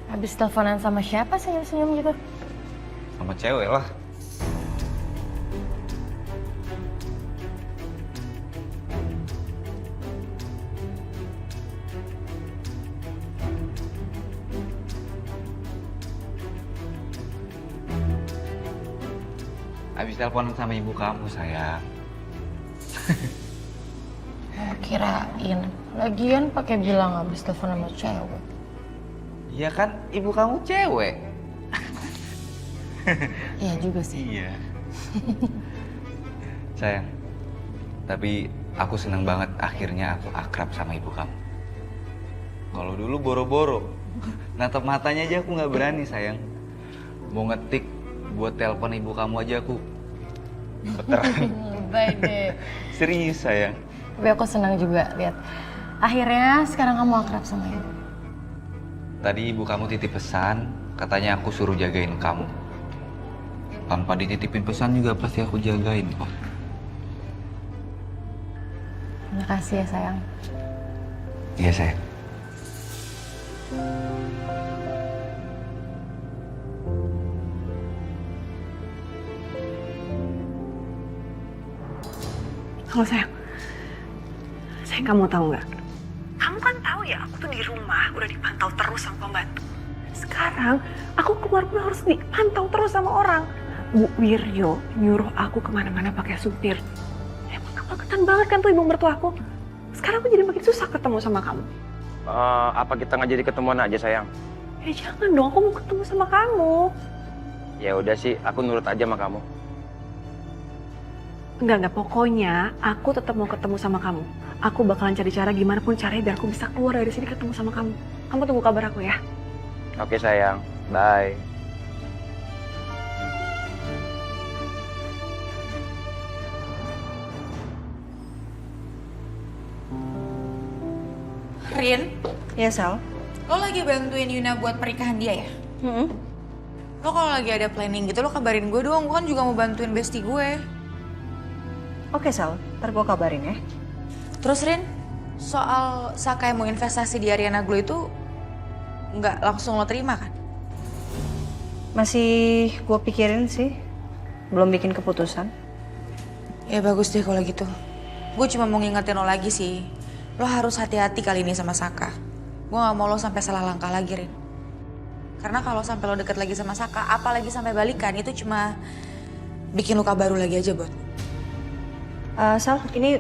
Habis teleponan sama siapa senyum-senyum gitu? Sama cewek lah. Habis teleponan sama ibu kamu, sayang. Kirain. Lagian pakai bilang habis telepon sama cewek. Iya kan, ibu kamu cewek. Iya juga sih. Iya. Sayang, tapi aku senang banget akhirnya aku akrab sama ibu kamu. Kalau dulu boro-boro, natap matanya aja aku nggak berani, sayang. Mau ngetik buat telepon ibu kamu aja aku gemeteran. Baik deh. Serius, sayang. Tapi aku senang juga lihat. Akhirnya sekarang kamu akrab sama ibu. Tadi ibu kamu titip pesan, katanya aku suruh jagain kamu. Tanpa dititipin pesan juga pasti aku jagain kok. Makasih ya sayang. Iya, sayang. Halo sayang, kamu tahu nggak? Kamu kan tahu ya, aku tuh di rumah udah dipantau terus sama pembantu. Sekarang aku keluar pun harus dipantau terus sama orang. Bu Wiryo nyuruh aku kemana-mana pakai supir. Emang kepaketan banget kan tuh ibu mertua aku. Sekarang aku jadi makin susah ketemu sama kamu. Apa kita nggak jadi ketemuan aja sayang? Ya jangan dong, aku mau ketemu sama kamu. Ya udah sih, aku nurut aja sama kamu. Enggak, pokoknya aku tetap mau ketemu sama kamu. Aku bakalan cari cara gimana pun caranya biar aku bisa keluar dari sini ketemu sama kamu. Kamu tunggu kabar aku ya. Oke sayang, bye. Rin, Ya Sal. lo lagi bantuin Yuna buat pernikahan dia ya? Lo kalau lagi ada planning gitu, lo kabarin gue dong. Gue kan juga mau bantuin bestie gue. Oke Sal, ntar gue kabarin ya. Terus Rin, soal Saka yang mau investasi di Ariana Glow itu nggak langsung lo terima kan? Masih gue pikirin sih, belum bikin keputusan. Ya bagus deh kalau gitu. Gue cuma mau ngingetin lo lagi sih. Lo harus hati-hati kali ini sama Saka. Gue gak mau lo sampai salah langkah lagi, Rin. Karena kalau sampai lo deket lagi sama Saka, apalagi sampai balikan, itu cuma bikin luka baru lagi aja buat lo. Sal, ini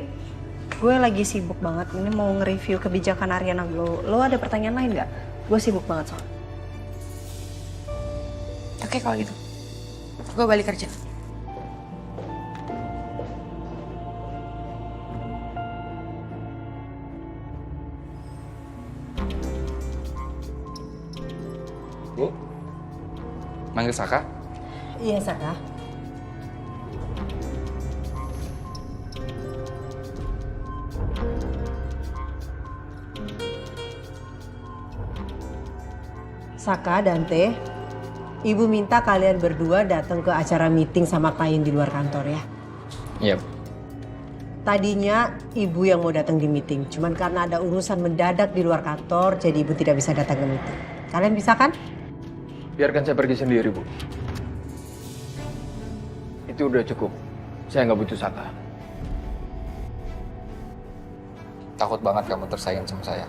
gue lagi sibuk banget. Ini mau nge-review kebijakan Ariana Glow. Lo ada pertanyaan lain nggak? Gue sibuk banget soalnya. Oke kalau gitu. Gue balik kerja. Bu, manggil Saka? Iya, Saka. Saka, Dante, Ibu minta kalian berdua datang ke acara meeting sama klien di luar kantor ya. Iya. Tadinya Ibu yang mau datang di meeting, cuman karena ada urusan mendadak di luar kantor, jadi Ibu tidak bisa datang ke meeting. Kalian bisa kan? Biarkan saya pergi sendiri, Bu. Itu udah cukup. Saya nggak butuh Saka. Takut banget kamu tersaing sama saya.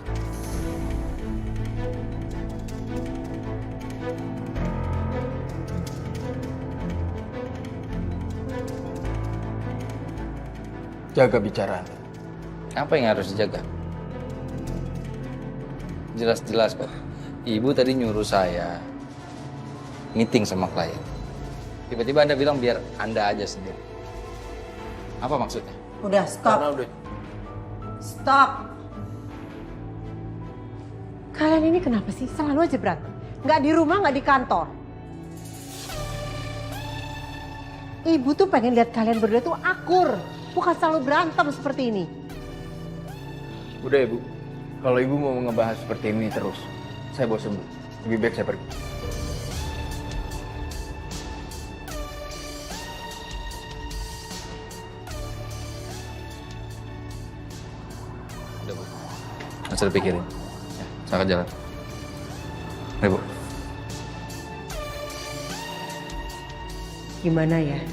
Jaga bicara. Apa yang harus dijaga? Jelas-jelas kok. Ibu tadi nyuruh saya meeting sama klien. Tiba-tiba Anda bilang biar Anda aja sendiri. Apa maksudnya? Udah, stop. Stop. Kalian ini kenapa sih? Selalu aja berantem. Nggak di rumah, nggak di kantor. Ibu tuh pengen lihat kalian berdua tuh akur. Bukan selalu berantem seperti ini. Udah ya, Bu. Kalau Ibu mau ngebahas seperti ini terus, saya bosan, Bu. Lebih baik saya pergi. Udah, Bu. Nggak usah dipikirin. Ya, Saka jalan. Ayo, Bu. Gimana ya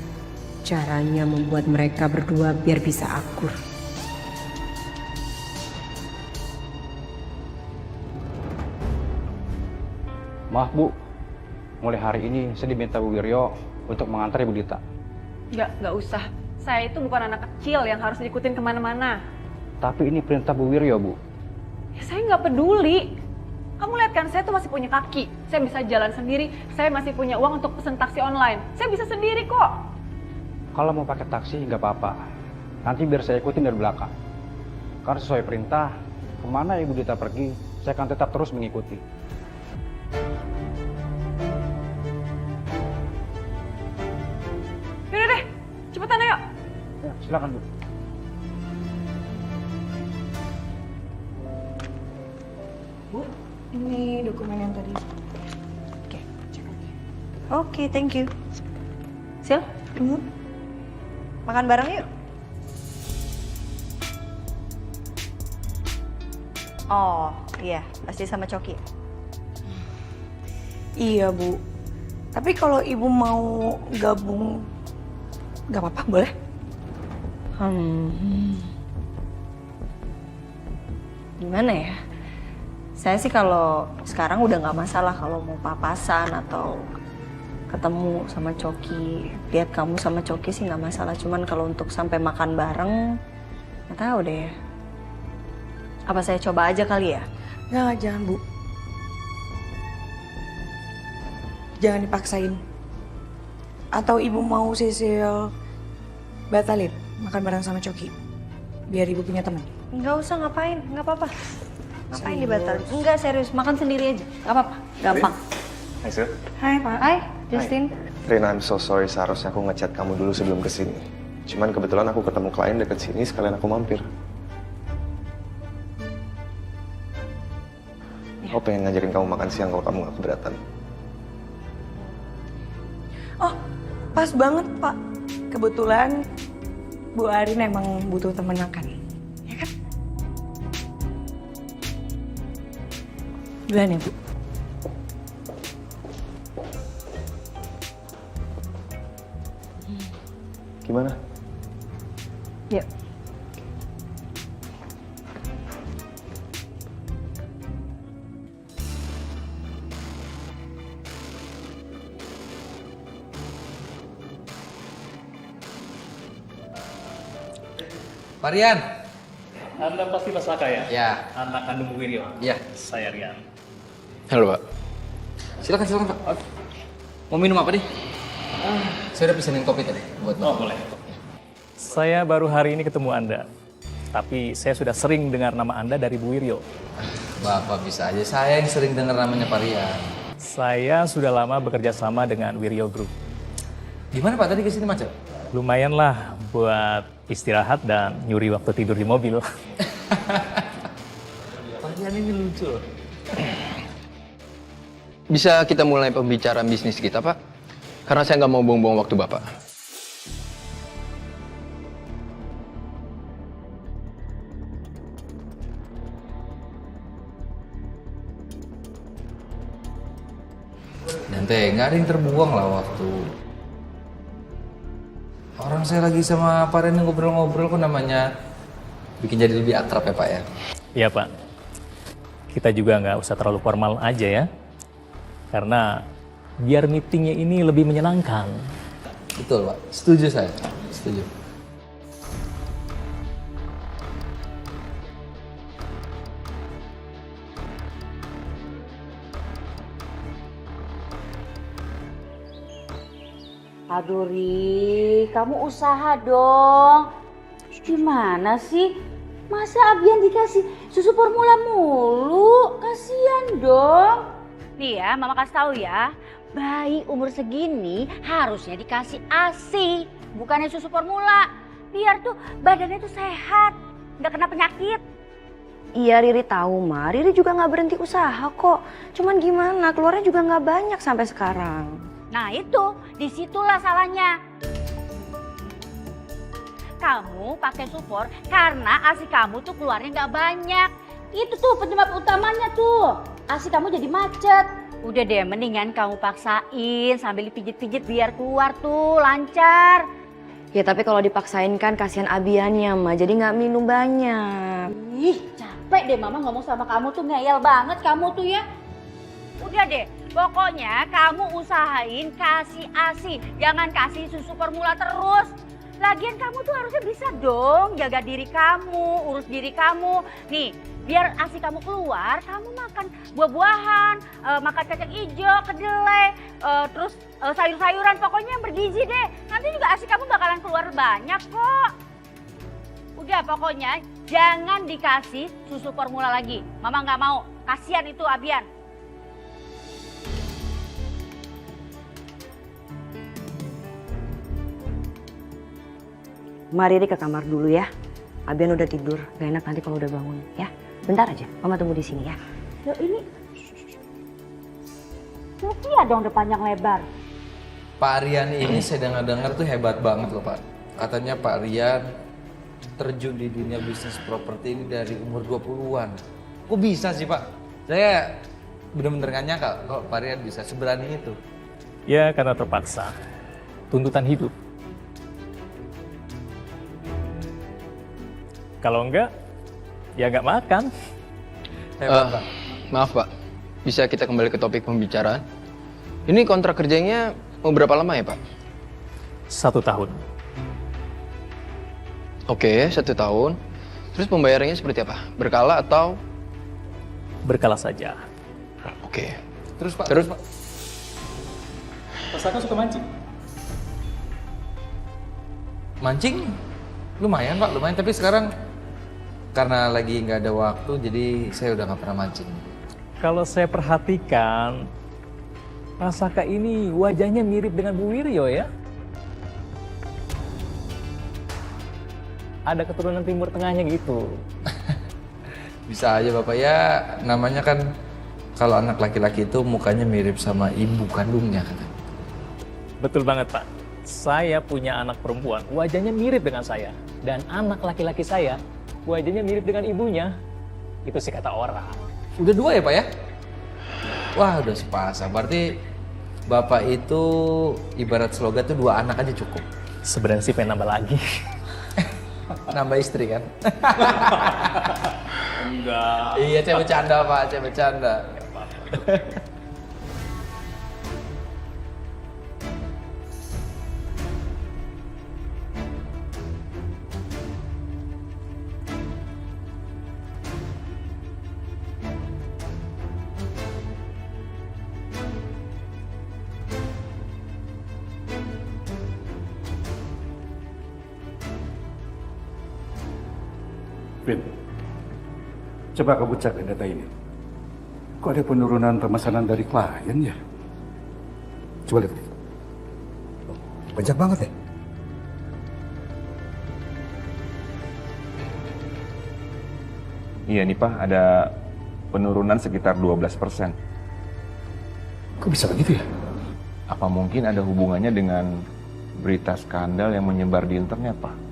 caranya membuat mereka berdua biar bisa akur? Maaf Bu, mulai hari ini saya diminta Bu Wiryo untuk mengantar Ibu Dita. Nggak usah. Saya itu bukan anak kecil yang harus diikutin kemana-mana. Tapi ini perintah Bu Wiryo, Bu. Ya, saya nggak peduli. Kamu lihat kan, saya tuh masih punya kaki. Saya bisa jalan sendiri, saya masih punya uang untuk pesen taksi online. Saya bisa sendiri kok. Kalau mau pakai taksi nggak apa-apa. Nanti biar saya ikutin dari belakang. Karena sesuai perintah, kemana Ibu Dita pergi, saya akan tetap terus mengikuti. Yaudah deh, cepetan ayo. Ya, silakan Bu. Ini dokumen yang tadi. Oke, cek aja. Oke, thank you. Sil, makan bareng yuk. Oh, iya, pasti sama Coki. Iya, Bu. Tapi kalau Ibu mau gabung, gak apa-apa, boleh? Gimana ya? Saya sih kalau sekarang udah nggak masalah kalau mau papasan atau ketemu sama Coki. Lihat kamu sama Coki sih nggak masalah. Cuman kalau untuk sampai makan bareng, nggak tahu deh. Apa saya coba aja kali ya? Nggak, jangan, Bu. Jangan dipaksain. Atau Ibu mau Sisil batalin makan bareng sama Coki? Biar Ibu punya teman. Nggak usah, ngapain? Nggak apa-apa. Ngapain dibatalin? Enggak, serius. Makan sendiri aja. Nggak apa-apa. Gampang. Hai Sil. Hai, Pak. Hai, Justin. Rina, I'm so sorry. Seharusnya aku ngechat kamu dulu sebelum kesini. Cuman kebetulan aku ketemu klien deket sini, sekalian aku mampir. Aku pengen ngajakin kamu makan siang kalau kamu gak keberatan. Oh, pas banget, Pak. Kebetulan Bu Arin emang butuh teman makan. Ya kan? Duluan ya, Bu. Gimana? Yuk. Pak Rian. Anda pasti Mas Saka ya? Ya. Anak kandung Bu Wiryo? Ya. Saya Rian. Halo Pak. Silakan Pak. Mau minum apa nih? Saya udah pesenin kopi tadi buat Bapak. Oh boleh. Saya baru hari ini ketemu Anda. Tapi saya sudah sering dengar nama Anda dari Bu Wiryo. Bapak bisa aja, saya yang sering dengar namanya Pak Rian. Saya sudah lama bekerja sama dengan Wiryo Group. Gimana Pak tadi kesini macet? Lumayan lah buat istirahat dan nyuri waktu tidur di mobil. Pak Rian ini lucu. Bisa kita mulai pembicaraan bisnis kita, Pak? Karena saya nggak mau buang-buang waktu Bapak. Nanti nggak ada yang terbuang lah waktu. Orang saya lagi sama Pak Rian ngobrol-ngobrol kok namanya bikin jadi lebih akrab ya Pak ya? Iya Pak. Kita juga nggak usah terlalu formal aja ya. Karena biar meetingnya ini lebih menyenangkan. Betul Pak, setuju saya. Setuju. Aduh Ri, kamu usaha dong. Gimana sih? Masa Abian dikasih susu formula mulu? Kasian dong. Nih ya, Mama kasih tahu ya. Bayi umur segini harusnya dikasih ASI, bukannya susu formula. Biar tuh badannya tuh sehat, nggak kena penyakit. Iya Riri tahu Ma, Riri juga nggak berhenti usaha kok. Cuman gimana, keluarnya juga nggak banyak sampai sekarang. Nah itu, disitulah salahnya. Kamu pakai support karena ASI kamu tuh keluarnya nggak banyak. Itu tuh penyebab utamanya tuh. ASI kamu jadi macet. Udah deh, mendingan kamu paksain sambil dipijit-pijit biar keluar tuh, lancar. Ya tapi kalau dipaksain kan kasihan Abiannya, Ma. Jadi nggak minum banyak. Ih, capek deh Mama ngomong sama kamu tuh, ngeyel banget kamu tuh ya. Udah deh, pokoknya kamu usahain kasih ASI. Jangan kasih susu formula terus. Lagian kamu tuh harusnya bisa dong jaga diri kamu, urus diri kamu. Nih, biar ASI kamu keluar, kamu makan buah-buahan, makan kacang hijau, kedelai, terus sayur-sayuran, pokoknya yang bergizi deh. Nanti juga ASI kamu bakalan keluar banyak kok. Udah pokoknya jangan dikasih susu formula lagi. Mama nggak mau, kasihan itu Abian. Mari Riri ke kamar dulu ya. Abian udah tidur, gak enak nanti kalau udah bangun ya. Bentar aja, Mama tunggu di sini ya. Loh ini Sofia dong depan yang lebar. Pak Rian ini saya dengar tuh hebat banget loh Pak. Katanya Pak Rian terjun di dunia bisnis properti ini dari umur 20-an. Kok bisa sih Pak? Saya bener-bener gak nyangka kalau Pak Rian bisa seberani itu. Ya karena terpaksa. Tuntutan hidup. Kalau enggak, ya enggak makan. Hebat, Pak. Maaf Pak, bisa kita kembali ke topik pembicaraan? Ini kontrak kerjanya mau berapa lama ya Pak? 1 tahun. Oke, 1 tahun. Terus pembayarannya seperti apa? Berkala atau? Berkala saja. Oke. Terus Pak? Terus Pak? Pas aku suka mancing. Mancing? Lumayan Pak, lumayan. Tapi sekarang karena lagi nggak ada waktu, jadi saya udah nggak pernah mancing. Kalau saya perhatikan, Pak Saka ini wajahnya mirip dengan Bu Wiryo ya. Ada keturunan Timur Tengahnya gitu. Bisa aja Bapak ya, namanya kan kalau anak laki-laki itu mukanya mirip sama ibu kandungnya katanya. Betul banget Pak. Saya punya anak perempuan, wajahnya mirip dengan saya. Dan anak laki-laki saya, wajahnya mirip dengan ibunya. Itu sih kata orang. Udah 2 ya Pak ya? Wah udah sepasang, berarti Bapak itu ibarat slogan tuh 2 anak aja cukup. Sebenarnya sih pengen nambah lagi. Nambah istri kan? Enggak. Iya saya bercanda Pak, saya bercanda. Vin, coba kamu cek data ini. Kok ada penurunan pemesanan dari klien ya? Coba lihat. Banyak banget ya? Iya nih Pak, ada penurunan sekitar 12%. Kok bisa begitu ya? Apa mungkin ada hubungannya dengan berita skandal yang menyebar di internet Pak?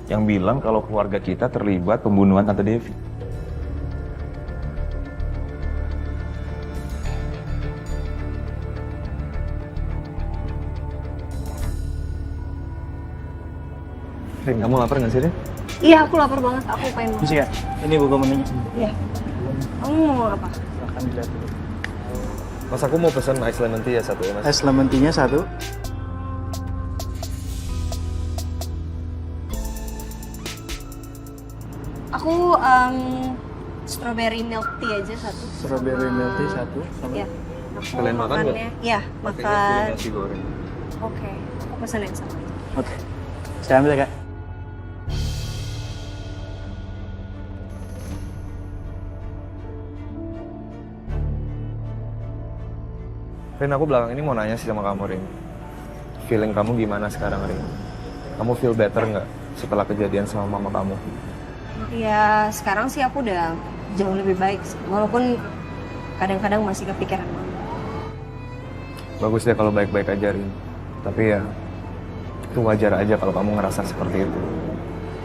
Yang bilang kalau keluarga kita terlibat pembunuhan Tante Devi. Rin, kamu lapar nggak sih, Rin? Iya, aku lapar banget. Aku pengen makan. Bisa ya? Ini buku menunya. Iya. Kamu mau apa? Silahkan dilihat dulu. Mas, aku mau pesan ice lemon tea ya 1 ya, Mas. Es lemon tea-nya 1. Aku strawberry milk tea aja 1. Strawberry milk tea 1. Sama. Iya. Aku Sekalian makan nggak? makannya. Iya, Pakainya makan. nasi goreng. Oke, aku pesan yang sama. Oke. Saya ambil ya, Kak. Rin, aku belakang ini mau nanya sih sama kamu, Rin. Feeling kamu gimana sekarang, Rin? Kamu feel better nggak setelah kejadian sama mama kamu? Ya, sekarang sih aku udah jauh lebih baik sih. Walaupun kadang-kadang masih kepikiran mama. Bagus deh kalau baik-baik aja, Rin. Tapi ya, itu wajar aja kalau kamu ngerasa seperti itu.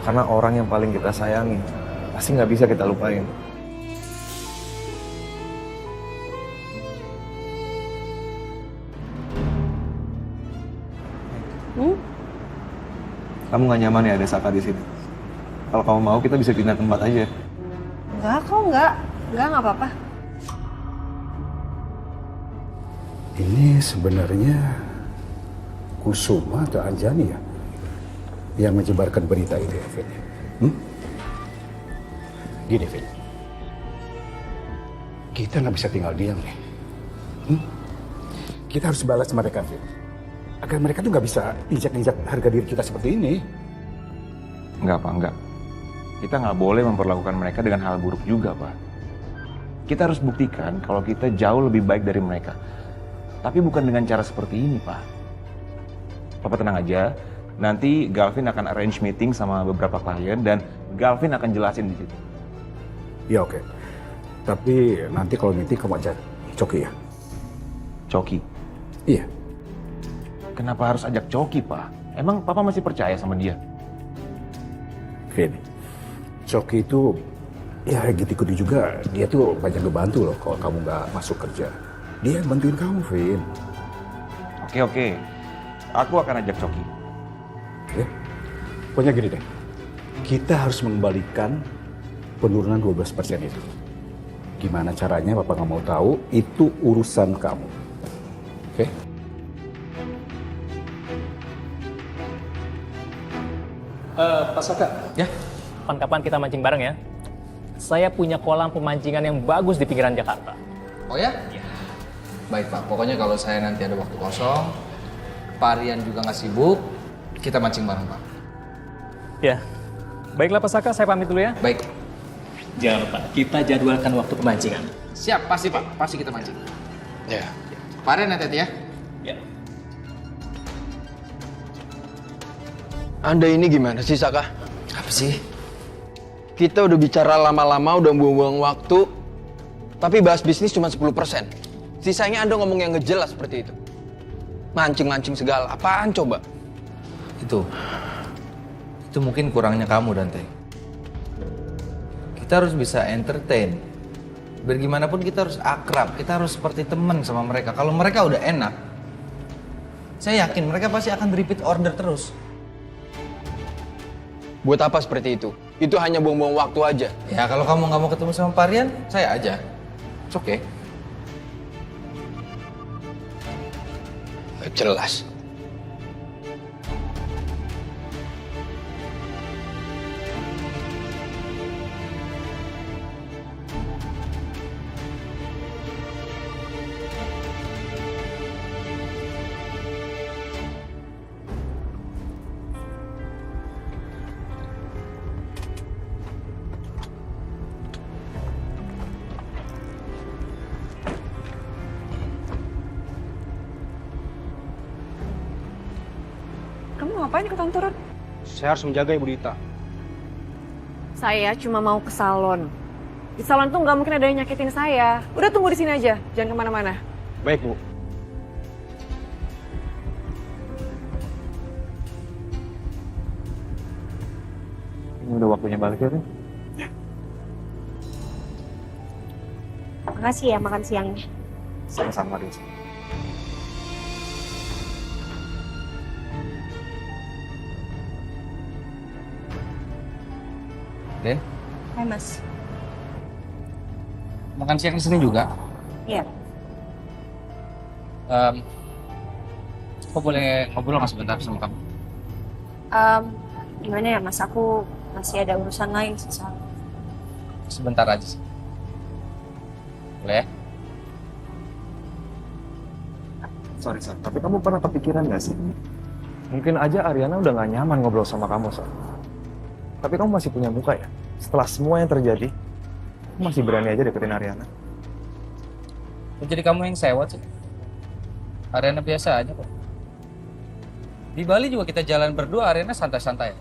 Karena orang yang paling kita sayangi, pasti nggak bisa kita lupain. Kamu nggak nyaman ya ada Saka di sini? Kalau kamu mau kita bisa pindah tempat aja. Enggak kok, enggak apa-apa. Ini sebenarnya Kusuma atau Anjani ya yang menyebarkan berita itu ya, Vin? Gini, Vin. Kita nggak bisa tinggal diam nih. Kita harus balas mereka, Vin. Agar mereka tuh nggak bisa injak-injak harga diri kita seperti ini. Enggak, Pak, enggak. Kita nggak boleh memperlakukan mereka dengan hal buruk juga, Pak. Kita harus buktikan kalau kita jauh lebih baik dari mereka. Tapi bukan dengan cara seperti ini, Pak. Papa tenang aja. Nanti Galvin akan arrange meeting sama beberapa klien dan Galvin akan jelasin di situ. Ya oke. Tapi nanti kalau meeting kamu ajak Coki ya? Coki? Iya. Kenapa harus ajak Coki, Pak? Emang Papa masih percaya sama dia? Vin, Coki itu ya gitu-gitu juga. Dia tuh banyak ngebantu loh kalau kamu nggak masuk kerja. Dia yang bantuin kamu, Vin. Oke. Aku akan ajak Coki. Ya. Pokoknya gini deh. Kita harus mengembalikan penurunan 12% itu. Gimana caranya Papa nggak mau tahu, itu urusan kamu. Oke? Pak Saka. Ya? Kapan-kapan kita mancing bareng ya. Saya punya kolam pemancingan yang bagus di pinggiran Jakarta. Oh ya? Baik Pak, pokoknya kalau saya nanti ada waktu kosong, Pak Rian juga nggak sibuk, kita mancing bareng Pak. Ya. Baiklah Pak Saka, saya pamit dulu ya. Baik. Jangan lupa, kita jadwalkan waktu pemancingan. Siap, pasti Pak, pasti kita mancing. Ya. Pak Rian hati-hati ya. Ya. Anda ini gimana sih, Saka? Apa sih? Kita udah bicara lama-lama, udah buang-buang waktu, tapi bahas bisnis cuma 10%. Sisanya Anda ngomong yang ngejelas seperti itu. Mancing-mancing segala, apaan coba? Itu mungkin kurangnya kamu, Dante. Kita harus bisa entertain. Bagaimanapun kita harus akrab, kita harus seperti teman sama mereka. Kalau mereka udah enak, saya yakin mereka pasti akan repeat order terus. Buat apa seperti itu? Itu hanya buang-buang waktu aja. Ya kalau kamu nggak mau ketemu sama Pak Rian, saya aja. It's okay. Jelas. Kamu ngapain ke kantoran? Saya harus menjaga Ibu Dita. Saya cuma mau ke salon. Di salon tuh nggak mungkin ada yang nyakitin saya. Udah tunggu di sini aja, jangan kemana-mana. Baik, Bu. Ini udah waktunya balik ya, Vin? Makasih ya makan siangnya. Sama-sama, Riz. Den, Hai Mas. makan siang di sini juga. Iya. Aku boleh ngobrol nggak sebentar sama kamu? Gimana ya Mas, aku masih ada urusan lain sih. Sebentar aja sih. Boleh? Sorry, Sar. Tapi kamu pernah kepikiran gak sih? Mungkin aja Ariana udah gak nyaman ngobrol sama kamu, Sar. Tapi kamu masih punya muka ya? Setelah semua yang terjadi, kamu masih berani aja deketin Ariana. Jadi kamu yang sewot sih? Arena biasa aja kok. Di Bali juga kita jalan berdua, Arena santai-santai.